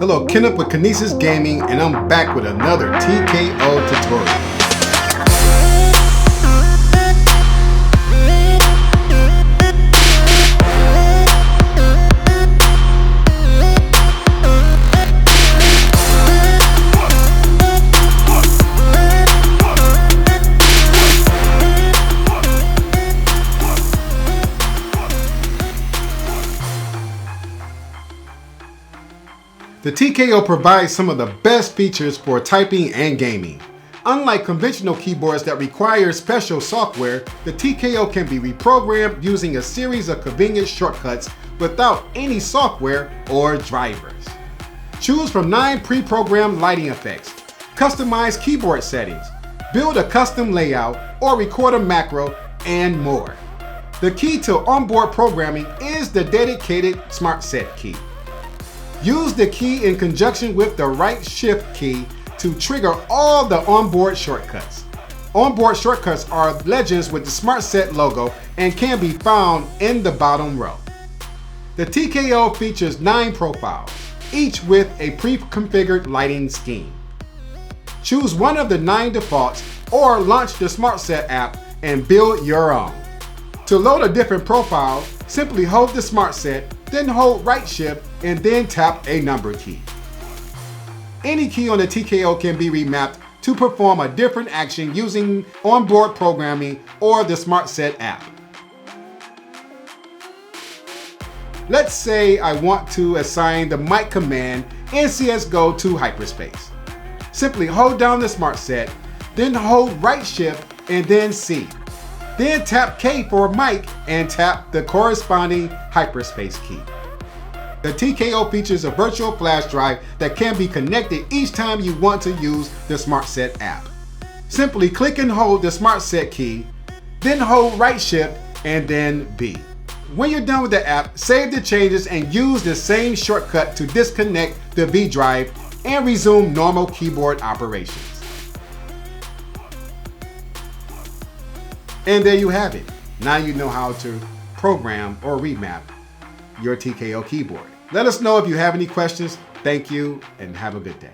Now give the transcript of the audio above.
Hello, Kenneth with Kinesis Gaming, and I'm back with another TKO tutorial. The TKO provides some of the best features for typing and gaming. Unlike conventional keyboards that require special software, the TKO can be reprogrammed using a series of convenient shortcuts without any software or drivers. Choose from 9 pre-programmed lighting effects, customize keyboard settings, build a custom layout, or record a macro, and more. The key to onboard programming is the dedicated SmartSet Key. Use the key in conjunction with the right shift key to trigger all the onboard shortcuts. Onboard shortcuts are legends with the SmartSet logo and can be found in the bottom row. The TKO features 9 profiles, each with a pre-configured lighting scheme. Choose one of the 9 defaults or launch the SmartSet app and build your own. To load a different profile, simply hold the SmartSet, then hold right shift and then tap a number key. Any key on the TKO can be remapped to perform a different action using onboard programming or the SmartSet app. Let's say I want to assign the mic command in CSGO to hyperspace. Simply hold down the SmartSet, then hold right shift and then C. Then tap K for mic and tap the corresponding hyperspace key. The TKO features a virtual flash drive that can be connected each time you want to use the SmartSet app. Simply click and hold the SmartSet key, then hold right shift and then B. When you're done with the app, save the changes and use the same shortcut to disconnect the V drive and resume normal keyboard operations. And there you have it. Now you know how to program or remap your TKO keyboard. Let us know if you have any questions. Thank you and have a good day.